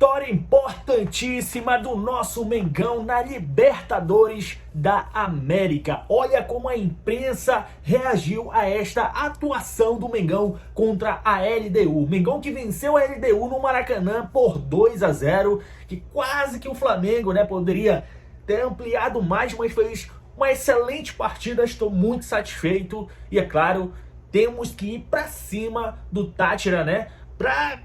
vitória importantíssima do nosso Mengão na Libertadores da América. Olha como a imprensa reagiu a esta atuação do Mengão contra a LDU. Mengão que venceu a LDU no Maracanã por 2-0, que quase que o Flamengo, poderia ter ampliado mais, mas fez uma excelente partida. Estou muito satisfeito e, é claro, temos que ir pra cima do Táchira, pra,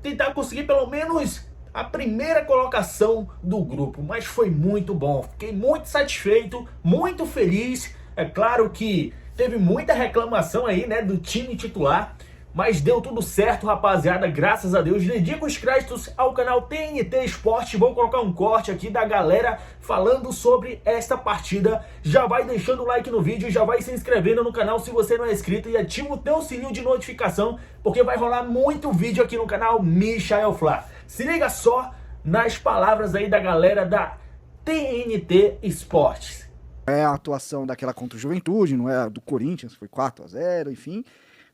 tentar conseguir pelo menos a primeira colocação do grupo. Mas foi muito bom, fiquei muito satisfeito, muito feliz. É claro que teve muita reclamação aí, do time titular, mas deu tudo certo, rapaziada, graças a Deus. Dedico os créditos ao canal TNT Esporte. Vou colocar um corte aqui da galera falando sobre esta partida. Já vai deixando o like no vídeo, já vai se inscrevendo no canal se você não é inscrito e ativa o teu sininho de notificação, porque vai rolar muito vídeo aqui no canal Michael Flá. Se liga só nas palavras aí da galera da TNT Esportes. É a atuação daquela contra o Juventude, não é do Corinthians, foi 4-0, enfim.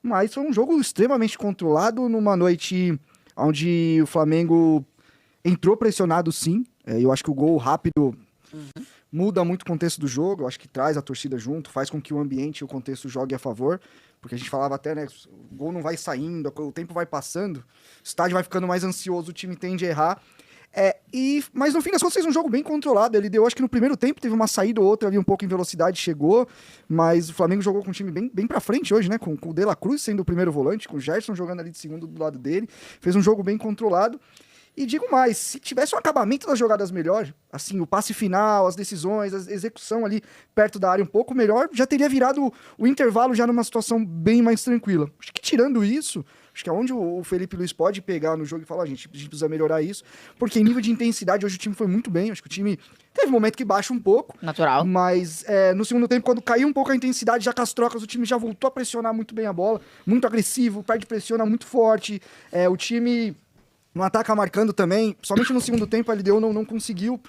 Mas foi um jogo extremamente controlado, numa noite onde o Flamengo entrou pressionado, sim. Eu acho que o gol rápido muda muito o contexto do jogo. Eu acho que traz a torcida junto, faz com que o ambiente e o contexto jogue a favor. Porque a gente falava até, o gol não vai saindo, o tempo vai passando, o estádio vai ficando mais ansioso, o time tende a errar. Mas no fim das contas fez um jogo bem controlado. Ele deu, acho que no primeiro tempo teve uma saída ou outra ali um pouco em velocidade, chegou, mas o Flamengo jogou com um time bem pra frente hoje, com o De La Cruz sendo o primeiro volante, com o Gerson jogando ali de segundo do lado dele, fez um jogo bem controlado. E digo mais, se tivesse um acabamento das jogadas melhor, assim, o passe final, as decisões, a execução ali perto da área um pouco melhor, já teria virado o intervalo já numa situação bem mais tranquila. Acho que tirando isso, acho que é onde o Felipe Luiz pode pegar no jogo e falar, a gente precisa melhorar isso, porque em nível de intensidade hoje o time foi muito bem, acho que o time teve um momento que baixa um pouco. Natural. Mas no segundo tempo, quando caiu um pouco a intensidade, já com as trocas, o time já voltou a pressionar muito bem a bola, muito agressivo, perde pressiona muito forte, o time no ataque marcando também, somente no segundo tempo a LDU não conseguiu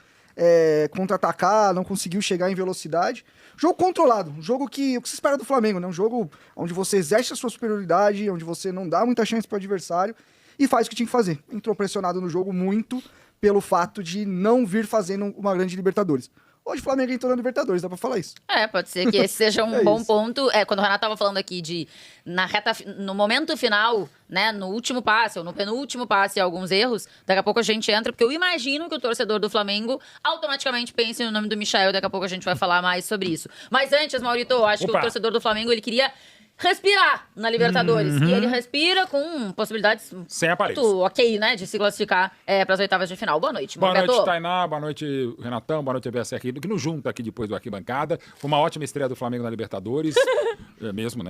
contra-atacar, não conseguiu chegar em velocidade. Jogo controlado, um jogo que o que se espera do Flamengo, um jogo onde você exerce a sua superioridade, onde você não dá muita chance para o adversário e faz o que tinha que fazer. Entrou pressionado no jogo muito pelo fato de não vir fazendo uma grande Libertadores. Hoje o Flamengo entrou na Libertadores, dá pra falar isso. Pode ser que esse seja um bom isso. ponto. Quando o Renato tava falando aqui no momento final, no último passe, ou no penúltimo passe, alguns erros, daqui a pouco a gente entra, porque eu imagino que o torcedor do Flamengo automaticamente pense no nome do Michael, daqui a pouco a gente vai falar mais sobre isso. Mas antes, Maurito, eu acho que o torcedor do Flamengo, ele queria respirar na Libertadores. E ele respira com possibilidades sem aparelhos. muito ok, de se classificar para as oitavas de final. Boa noite, Boa Beto. noite, Tainá. Boa noite, Renatão. Boa noite, EBS aqui, que nos junta aqui depois do Arquibancada. Foi uma ótima estreia do Flamengo na Libertadores. Mesmo,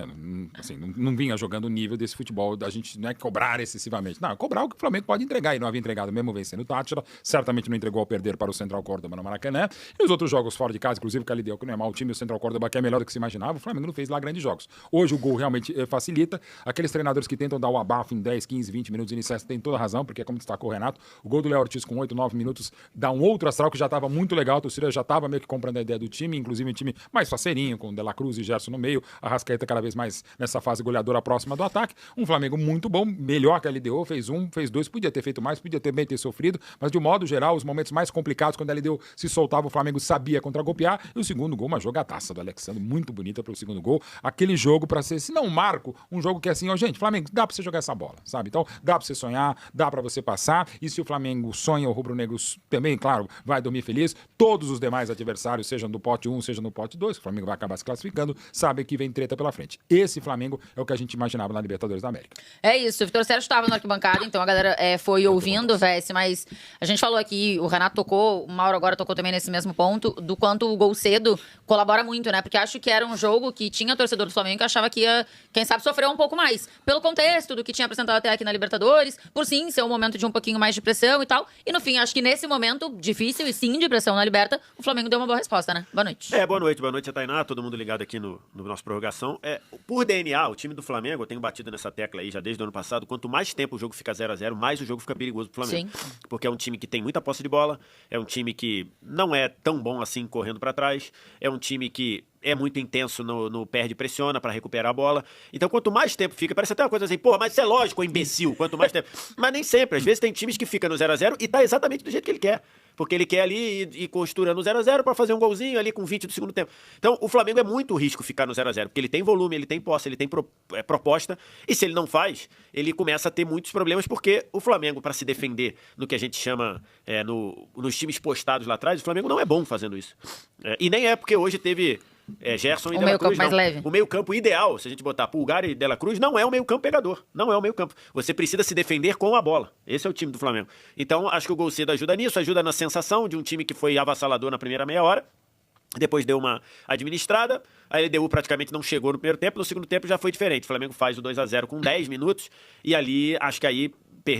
assim, não vinha jogando o nível desse futebol. A gente não é cobrar excessivamente. Não, cobrar o que o Flamengo pode entregar. E não havia entregado mesmo vencendo o Táchira. Certamente não entregou ao perder para o Central Córdoba no Maracanã. E os outros jogos fora de casa, inclusive o Calideu, que não é mau time, o Central Córdoba, que é melhor do que se imaginava. O Flamengo não fez lá grandes jogos. Hoje o gol realmente facilita. Aqueles treinadores que tentam dar o abafo em 10, 15, 20 minutos iniciais têm toda a razão, porque como destacou o Renato, o gol do Léo Ortiz com 8, 9 minutos dá um outro astral que já estava muito legal, a torcida já estava meio que comprando a ideia do time, inclusive um time mais faceirinho, com De La Cruz e Gerson no meio, a Arrascaeta cada vez mais nessa fase goleadora próxima do ataque. Um Flamengo muito bom, melhor que a LDU, fez um, fez dois, podia ter feito mais, podia ter bem ter sofrido, mas de um modo geral, os momentos mais complicados, quando a LDU se soltava, o Flamengo sabia contra-golpear, e o segundo gol, uma jogataça do Alexandre, muito bonita para o segundo gol, aquele jogo para ser, se não marco, um jogo que é assim, gente, Flamengo, dá pra você jogar essa bola, sabe? Então, dá pra você sonhar, dá pra você passar, e se o Flamengo sonha, o rubro-negro também, claro, vai dormir feliz, todos os demais adversários, sejam do pote 1, seja no pote 2, o Flamengo vai acabar se classificando, sabem que vem treta pela frente. Esse Flamengo é o que a gente imaginava na Libertadores da América. É isso, o Vitor Sérgio estava na arquibancada, então a galera foi ouvindo, Vesse, mas a gente falou aqui, o Renato tocou, o Mauro agora tocou também nesse mesmo ponto, do quanto o gol cedo colabora muito, porque acho que era um jogo que tinha torcedor do Flamengo que achava que ia, quem sabe, sofrer um pouco mais. Pelo contexto do que tinha apresentado até aqui na Libertadores, por sim ser um momento de um pouquinho mais de pressão e tal. E no fim, acho que nesse momento difícil e sim de pressão na Liberta, o Flamengo deu uma boa resposta, Boa noite. Boa noite a Tainá, todo mundo ligado aqui no nosso prorrogação. Por DNA, o time do Flamengo, eu tenho batido nessa tecla aí já desde o ano passado, quanto mais tempo o jogo fica 0-0, mais o jogo fica perigoso pro Flamengo. Sim. Porque é um time que tem muita posse de bola, é um time que não é tão bom assim correndo pra trás, é um time que é muito intenso no perde e pressiona para recuperar a bola. Então, quanto mais tempo fica, parece até uma coisa assim, pô, mas isso é lógico, imbecil, quanto mais tempo. Mas nem sempre. Às vezes tem times que ficam no 0x0 e tá exatamente do jeito que ele quer. Porque ele quer ali ir costurando o 0x0 para fazer um golzinho ali com 20 do segundo tempo. Então, o Flamengo é muito risco ficar no 0x0, porque ele tem volume, ele tem posse, ele tem proposta, e se ele não faz, ele começa a ter muitos problemas, porque o Flamengo, para se defender no que a gente chama, nos times postados lá atrás, o Flamengo não é bom fazendo isso. E nem é porque hoje teve Gerson e De La Cruz, mais leve. O meio-campo ideal, se a gente botar Pulgar e De La Cruz, não é o meio-campo pegador. Não é o meio-campo. Você precisa se defender com a bola. Esse é o time do Flamengo. Então, acho que o gol cedo ajuda nisso, ajuda na sensação de um time que foi avassalador na primeira meia hora. Depois deu uma administrada, a LDU praticamente não chegou no primeiro tempo, no segundo tempo já foi diferente. O Flamengo faz o 2x0 com 10 minutos e ali, acho que aí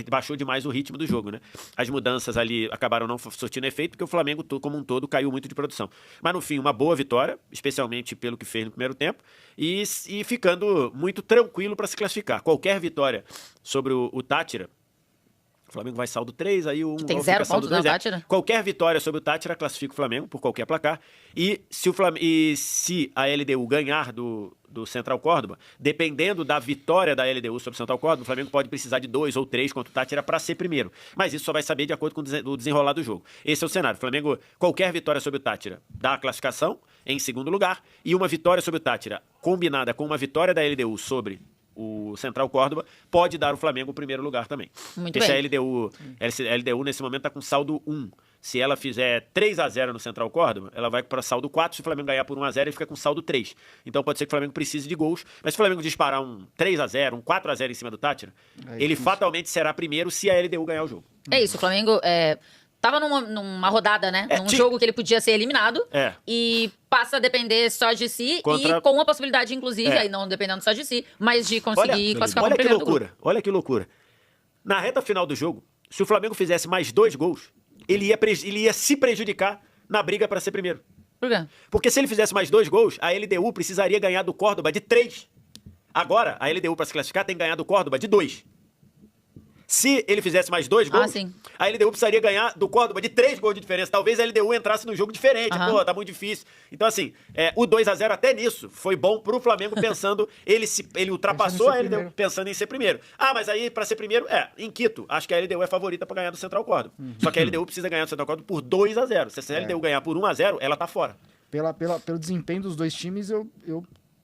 baixou demais o ritmo do jogo, né? As mudanças ali acabaram não surtindo efeito, porque o Flamengo, como um todo, caiu muito de produção. Mas no fim, uma boa vitória, especialmente pelo que fez no primeiro tempo, e ficando muito tranquilo para se classificar. Qualquer vitória sobre o Táchira, o Flamengo vai saldo 3, aí o 1 tem 0 pontos no Táchira. Qualquer vitória sobre o Táchira classifica o Flamengo por qualquer placar. E se a LDU ganhar do Central Córdoba, dependendo da vitória da LDU sobre o Central Córdoba, o Flamengo pode precisar de 2 ou 3 contra o Táchira para ser primeiro. Mas isso só vai saber de acordo com o desenrolar do jogo. Esse é o cenário. O Flamengo, qualquer vitória sobre o Táchira dá a classificação em segundo lugar, e uma vitória sobre o Táchira combinada com uma vitória da LDU sobre o Central Córdoba pode dar o Flamengo o primeiro lugar também. Muito Porque bem. se a LDU nesse momento está com saldo 1. Se ela fizer 3x0 no Central Córdoba, ela vai para saldo 4. Se o Flamengo ganhar por 1x0, ele fica com saldo 3. Então pode ser que o Flamengo precise de gols. Mas se o Flamengo disparar um 3x0, um 4x0 em cima do Táchira, ele fatalmente será primeiro se a LDU ganhar o jogo. É isso, o Flamengo tava numa rodada, né? Num jogo que ele podia ser eliminado. E passa a depender só de si e com a possibilidade, inclusive, aí não dependendo só de si, mas de conseguir classificar como primeiro do grupo. Olha que loucura. Na reta final do jogo, se o Flamengo fizesse mais 2 gols, ele ia se prejudicar na briga para ser primeiro. Por quê? Porque se ele fizesse mais 2 gols, a LDU precisaria ganhar do Córdoba de 3. Agora, a LDU, para se classificar, tem que ganhar do Córdoba de 2. Se ele fizesse mais 2 gols, a LDU precisaria ganhar do Córdoba de 3 gols de diferença. Talvez a LDU entrasse num jogo diferente. Pô, tá muito difícil. Então, assim, o 2x0 até nisso foi bom pro Flamengo pensando... Ele ultrapassou a LDU primeiro, pensando em ser primeiro. Mas aí, pra ser primeiro, em Quito, acho que a LDU é favorita pra ganhar do Central Córdoba. Só que a LDU precisa ganhar do Central Córdoba por 2x0. Se a LDU ganhar por 1x0, ela tá fora. Pelo desempenho dos dois times, eu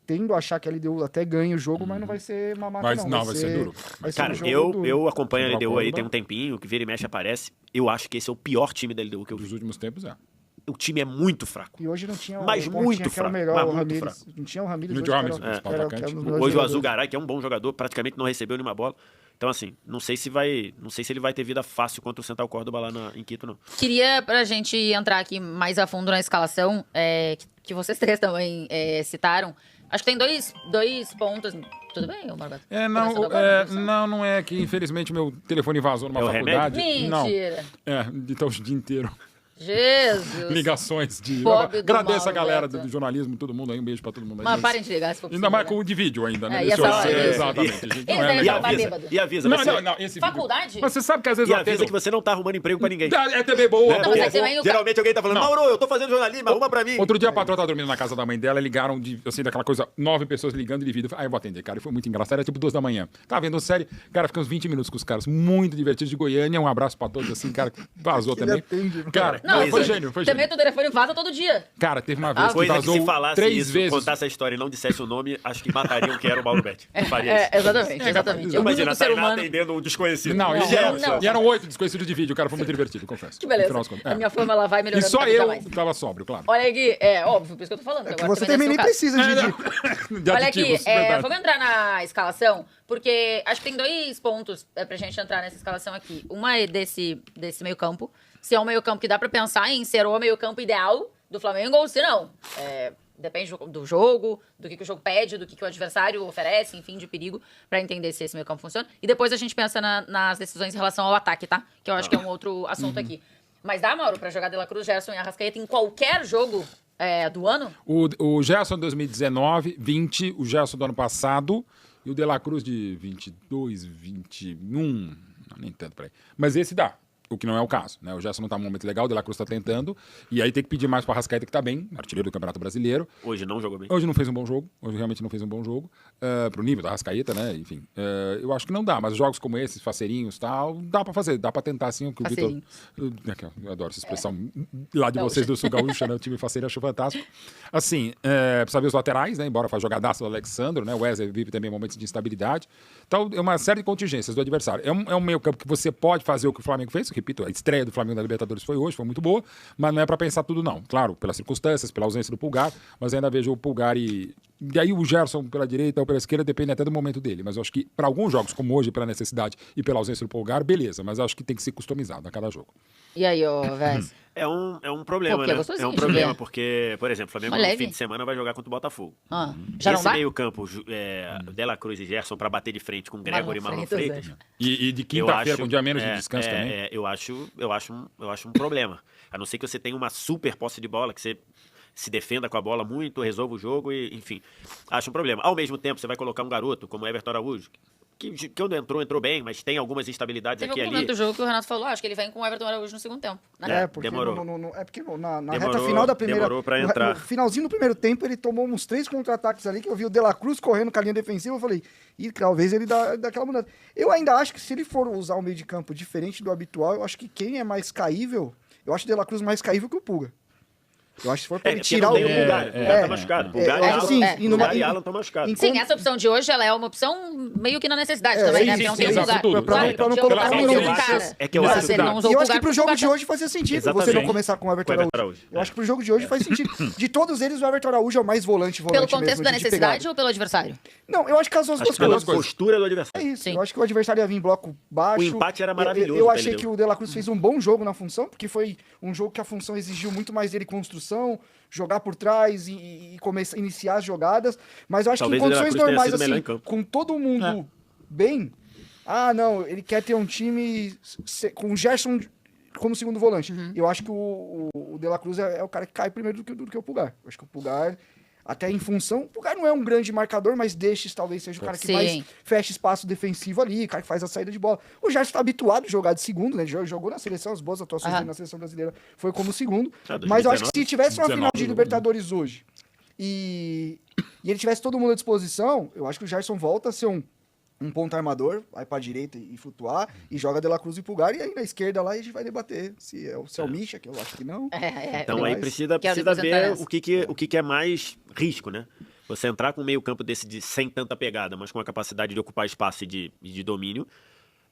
tendo a achar que a LDU até ganha o jogo, mas não vai ser mamata, não. Vai ser duro. Cara, eu acompanho a LDU aí tem um tempinho, que vira e mexe aparece. Eu acho que esse é o pior time da LDU que eu vi. Nos últimos tempos, O time é muito fraco. E hoje não tinha muito fraco. o Ramires. Não tinha o Ramires. Não tinha o Ramires, principal atacante. Hoje o Azulgaray, que é um bom jogador, praticamente não recebeu nenhuma bola. Então, assim, não sei se ele vai ter vida fácil contra o Central Córdoba lá em Quito, não. Queria, pra gente entrar aqui mais a fundo na escalação, que vocês três também citaram. Acho que tem dois pontos. Tudo bem, Marbato? Não é que, infelizmente, meu telefone vazou numa faculdade. Mentira. Então o dia inteiro. Jesus. Ligações de... Agradeço a galera do jornalismo, todo mundo aí, um beijo pra todo mundo aí. Mas parem de ligar, se for possível. Ainda mais com o de vídeo ainda, né? Exatamente. E avisa. Não, esse faculdade? Vídeo. Mas você sabe que às vezes... E avisa que você não tá arrumando emprego pra ninguém. É TV boa. Não, mas geralmente alguém tá falando, Mauro, eu tô fazendo jornalismo, arruma pra mim. Outro dia a patroa tá dormindo na casa da mãe dela, ligaram, assim, daquela coisa, 9 pessoas ligando de vídeo. Aí eu vou atender, cara, e foi muito engraçado, era tipo 2 da manhã. Tava vendo série, cara, fiquei uns 20 minutos com os caras, muito divertidos de Goiânia, um abraço pra todos, assim, cara, vazou também. Cara, foi gênio. Também o telefone vaza todo dia. Cara, teve uma vez que coisa vazou que se falasse 3 isso, vezes. contasse a história e não dissesse o nome, acho que matariam que era o Mauro Betti. Faria isso. Exatamente. Imagina, tá lá atendendo um desconhecido. Não. E eram 8 desconhecidos de vídeo, cara, foi muito divertido, confesso. Que beleza. A minha fama, ela vai melhorando. E só eu tava sóbrio, claro. Olha aqui, óbvio, por isso que eu tô falando. Que você também nem precisa de Olha aqui, vamos entrar na escalação, porque acho que tem 2 pontos pra gente entrar nessa escalação aqui. Uma é desse meio campo, se é um meio campo que dá pra pensar em ser o meio campo ideal do Flamengo ou se não. Depende do jogo, do que o jogo pede, do que o adversário oferece, enfim, de perigo, pra entender se esse meio campo funciona. E depois a gente pensa nas decisões em relação ao ataque, tá? Que eu acho que é um outro assunto aqui. Mas dá, Mauro, pra jogar De La Cruz, Gerson e Arrascaeta em qualquer jogo do ano? O Gerson 2019, 20, o Gerson do ano passado e o De La Cruz de 22, 21, nem tanto pra aí. Mas esse dá. O que não é o caso, né? O Gerson não tá num momento legal, o De La Cruz tá tentando, e aí tem que pedir mais pro Arrascaeta, que tá bem, artilheiro do Campeonato Brasileiro. Hoje não jogou bem. Hoje não fez um bom jogo, hoje realmente não fez um bom jogo, pro nível da Arrascaeta, né? Enfim, eu acho que não dá, mas jogos como esses, faceirinhos e tal, dá pra fazer, dá pra tentar sim, o que o Vitor... Eu adoro essa expressão lá de vocês do Sul Gaúcho, né? O time faceiro acho fantástico. Assim, precisa ver os laterais, né? Embora faça jogadaço do Alexandro, né? O Wesley vive também momentos de instabilidade. Então, é uma série de contingências do adversário. É um meio campo que você pode fazer o que o Flamengo fez, repito, a estreia do Flamengo na Libertadores foi hoje, foi muito boa, mas não é pra pensar tudo não. Claro, pelas circunstâncias, pela ausência do Pulgar, mas ainda vejo o Pulgar e aí o Gerson pela direita ou pela esquerda, depende até do momento dele. Mas eu acho que para alguns jogos, como hoje, pela necessidade e pela ausência do Pulgar, beleza, mas eu acho que tem que ser customizado a cada jogo. E aí, ô, Vez? É um problema, Pô, né? gostosinho É um de problema, ver. porque, por exemplo, o Flamengo no Leve. fim de semana vai jogar contra o Botafogo. Já não Esse dá? meio-campo, De La Cruz e Gerson, pra bater de frente com Gregory e Marlon Freitas. E de Eu quinta-feira, acho- com um dia menos de descanso também. eu acho um problema. A não ser que você tenha uma super posse de bola, que você se defenda com a bola muito, resolva o jogo e, enfim, acho um problema. Ao mesmo tempo, você vai colocar um garoto como Everton Araújo, que quando entrou bem, mas tem algumas instabilidades Teve aqui e algum ali. momento do jogo que o Renato falou, acho que ele vem com o Everton Araújo no segundo tempo. Né? Porque demorou. é porque na Demorou- reta final da primeira. demorou pra entrar. No finalzinho do primeiro tempo, ele tomou uns 3 contra-ataques ali, que eu vi o De La Cruz correndo com a linha defensiva. Eu falei, e talvez ele dá aquela mudada. Eu ainda acho que se ele for usar um meio de campo diferente do habitual, eu acho que quem é mais caível, eu acho o De La Cruz mais caível que o Pulga. Eu acho que se for pra ele Porque tirar não o. tem o Pulgar. Pulgar tá machucado. Pulgar eu e acho Alan- sim, é, e numa- Pulgar e Alan estão machucados. Sim, essa opção de hoje ela é uma opção meio que na necessidade É, também, né? isso, Porque não tem exato, lugar. tudo. Pra não Porque o colocar Pulgar um não usou minuto. o cara. É que eu Mas acho se ele não que usou E eu o acho que Pulgar, pro o jogo Pulgar de hoje fazia sentido você não Exatamente. começar com o Everton Com o Everton Araújo. Araújo. Eu acho que pro jogo de hoje faz sentido. De todos eles, o Everton Araújo é o mais volante Pelo contexto mesmo, da de necessidade pegada. ou pelo adversário? Não, eu acho que as duas Acho que coisas. pela postura do É adversário. isso. Sim. Eu acho que o adversário ia vir em bloco baixo. O empate era maravilhoso Eu pra achei ele, que o De La Cruz fez um bom jogo na função, porque foi um jogo que a função exigiu muito mais dele construção, jogar por trás e começar iniciar as jogadas. Mas eu acho Talvez que em o De La condições Cruz tenha normais, sido melhor assim, em campo. com todo mundo bem. Ah, não, ele quer ter um time com o Gerson como segundo volante. Eu acho que o De La Cruz é o cara que cai primeiro do que o Pulgar. Eu acho que o Pulgar, até em função, o Pulgar não é um grande marcador, mas Destes talvez seja o cara que Sim. mais fecha espaço defensivo ali, o cara que faz a saída de bola. O Gerson tá habituado a jogar de segundo, né? Jogou na seleção, as boas atuações dele na seleção brasileira foi como segundo. Mas eu acho que se tivesse uma final de 19, Libertadores hoje e ele tivesse todo mundo à disposição, eu acho que o Gerson volta a ser um ponta armador, vai pra direita e flutuar, e joga De La Cruz e Pulgar, e aí na esquerda lá a gente vai debater se é o Misha, que eu acho que não. Então aí Mas- precisa Quero ver depois entrar o que é mais risco, né? Você entrar com um meio campo desse sem tanta pegada, mas com a capacidade de ocupar espaço e de domínio,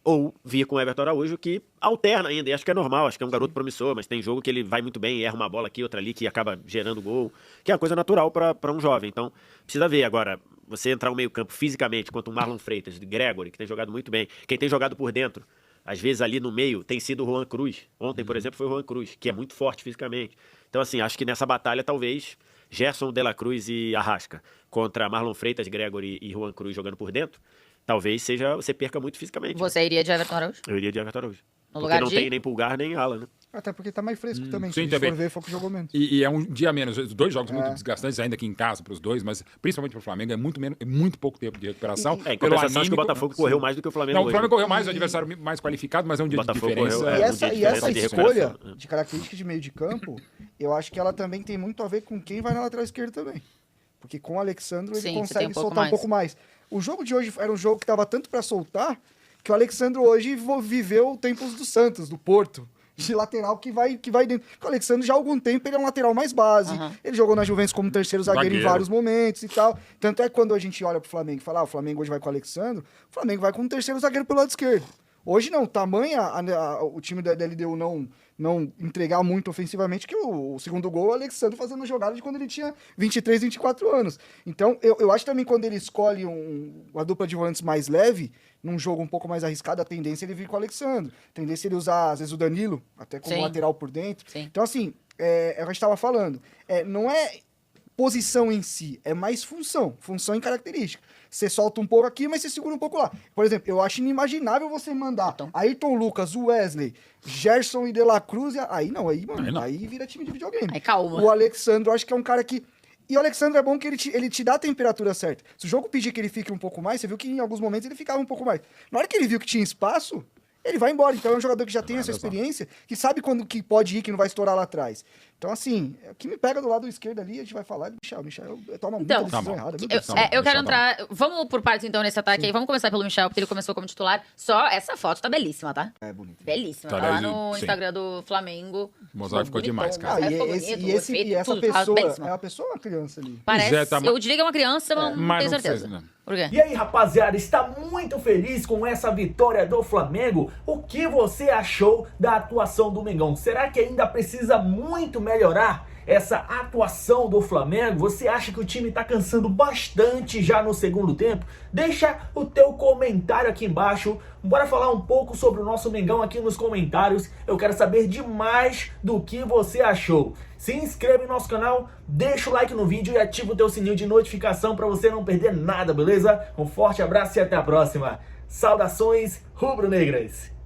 ou vir com o Everton Araújo, que alterna ainda, e acho que é normal, acho que é um garoto promissor, mas tem jogo que ele vai muito bem e erra uma bola aqui, outra ali, que acaba gerando gol, que é uma coisa natural para um jovem. Então, precisa ver agora, você entrar no meio campo fisicamente contra o Marlon Freitas, de Gregory, que tem jogado muito bem, quem tem jogado por dentro, às vezes ali no meio, tem sido o Juan Cruz. Ontem, por exemplo, foi o Juan Cruz, que é muito forte fisicamente. Então, assim, acho que nessa batalha, talvez, Gerson, De La Cruz e Arrasca contra Marlon Freitas, Gregory e Juan Cruz jogando por dentro, talvez você perca muito fisicamente. Você iria de Everton Araújo? Eu iria de Everton Araújo. No Porque lugar não de- tem nem Pulgar, nem Ala, né? Até porque tá mais fresco também. Se sim, a gente também. for ver, foi que jogou menos. E é um dia menos. Os dois jogos muito desgastantes, ainda aqui em casa para os dois, mas principalmente para o Flamengo, é muito pouco tempo de recuperação. Em Pelo compensação, acho que o anímico, Botafogo correu mais do que o Flamengo Não, o hoje. Flamengo correu mais, o adversário mais qualificado, mas é um dia de Botafogo diferença. correu, E um dia essa, de e essa diferença de escolha recuperação. de características de meio de campo, eu acho que ela também tem muito a ver com quem vai na lateral esquerda também. Porque com o Alexandro ele Sim, você tem consegue um pouco soltar mais. um pouco mais. O jogo de hoje era um jogo que tava tanto para soltar que o Alexandro hoje viveu tempos do Santos, do Porto. De lateral que vai dentro. Porque o Alexandre já há algum tempo ele é um lateral mais base. Ele jogou na Juventus como terceiro zagueiro em vários momentos e tal. Tanto é que quando a gente olha pro Flamengo e fala, o Flamengo hoje vai com o Alexandre, o Flamengo vai com um terceiro zagueiro pelo lado esquerdo. Hoje não, tamanha o time da LDU não entregar muito ofensivamente, que o segundo gol é o Alexandre fazendo jogada de quando ele tinha 23, 24 anos. Então, eu acho também quando ele escolhe uma dupla de volantes mais leve, num jogo um pouco mais arriscado, a tendência é ele vir com o Alexandre. A tendência é ele usar, às vezes, o Danilo, até como Sim. lateral por dentro. Sim. Então, assim, é o que a gente estava falando. Não é posição em si, é mais função. Função e característica. Você solta um pouco aqui, mas você segura um pouco lá. Por exemplo, eu acho inimaginável você mandar Ayrton Lucas, Wesley, Gerson e De La Cruz. Aí não, aí vira time de videogame. Aí calma. O Alexandre, eu acho que é um cara que... E o Alexandre é bom que ele te dá a temperatura certa. Se o jogo pedir que ele fique um pouco mais, você viu que em alguns momentos ele ficava um pouco mais. Na hora que ele viu que tinha espaço, ele vai embora. Então é um jogador que já tem essa Olha só. experiência, que sabe quando que pode ir, que não vai estourar lá atrás. Então, assim, o que me pega do lado esquerdo ali, a gente vai falar de Michel. Michel toma muita Então, decisão tá bom. errada. Eu, Muito eu quero Michel, entrar. Vamos por partes então nesse ataque aí. Vamos começar pelo Michel, porque ele começou como titular. Só essa foto tá belíssima, tá? é bonito. Belíssima. Tá, Tá lá né? no Sim. Instagram do Flamengo. O mosaico ficou demais, cara. Ah, Ficou e, bonito, esse, efeito, e essa tudo, tá pessoa, belíssima. é uma pessoa ou uma criança ali? Parece, Zé tá- eu diria que é uma criança, mas não Mas tenho não certeza. sei, né? Por quê? E aí, rapaziada, está muito feliz com essa vitória do Flamengo? O que você achou da atuação do Mengão? Será que ainda precisa muito melhorar essa atuação do Flamengo? Você acha que o time está cansando bastante já no segundo tempo? Deixa o teu comentário aqui embaixo. Bora falar um pouco sobre o nosso Mengão aqui nos comentários. Eu quero saber demais do que você achou. Se inscreve no nosso canal, deixa o like no vídeo e ativa o teu sininho de notificação para você não perder nada, beleza? Um forte abraço e até a próxima. Saudações rubro-negras!